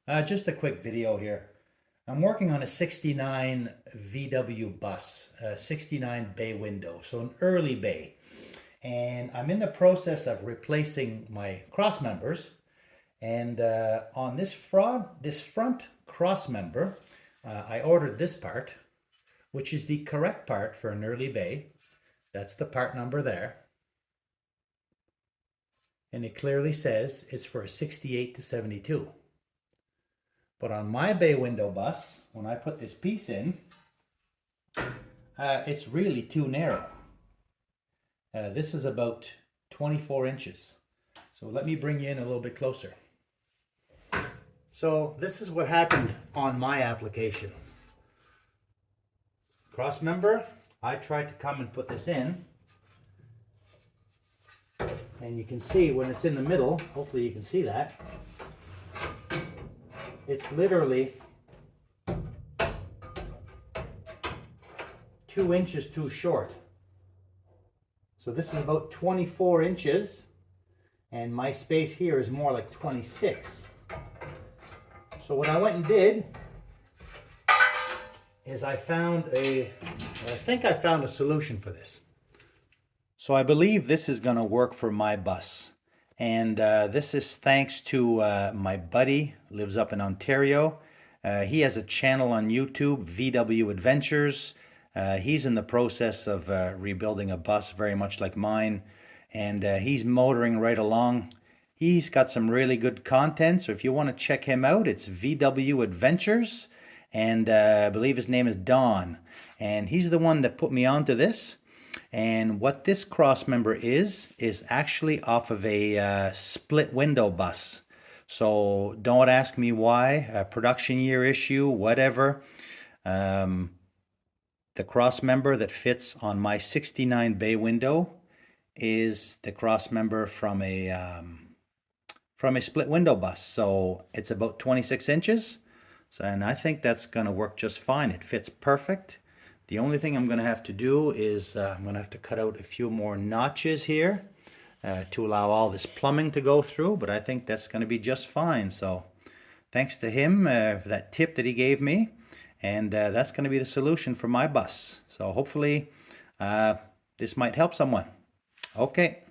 Just a quick video here. I'm working on a 69 VW bus, 69 bay window, so an early bay. And I'm in the process of replacing my cross members. And on this front cross member, I ordered this part, which is the correct part for an early bay. That's the part number there. And it clearly says it's for a 68 to 72. But on my bay window bus, when I put this piece in, it's really too narrow. This is about 24 inches. So let me bring you in a little bit closer. So this is what happened on my application. Cross member, I tried to come and put this in. And you can see when it's in the middle, hopefully you can see that. It's literally 2 inches too short. So this is about 24 inches, and my space here is more like 26. So what I went and did is I think I found a solution for this. So I believe this is going to work for my bus. And this is thanks to my buddy, lives up in Ontario. He has a channel on YouTube, VW Adventures. He's in the process of rebuilding a bus very much like mine. And he's motoring right along. He's got some really good content. So if you want to check him out, it's VW Adventures. And I believe his name is Don. And he's the one that put me onto this. And what this cross member is actually off of a split window bus. So don't ask me why, a production year issue, whatever. The cross member that fits on my 69 bay window is the cross member from a split window bus. So it's about 26 inches. So, and I think that's going to work just fine. It fits perfect. The only thing I'm going to have to do is I'm going to have to cut out a few more notches here to allow all this plumbing to go through, but I think that's going to be just fine. So thanks to him for that tip that he gave me, and that's going to be the solution for my bus. So hopefully this might help someone. Okay.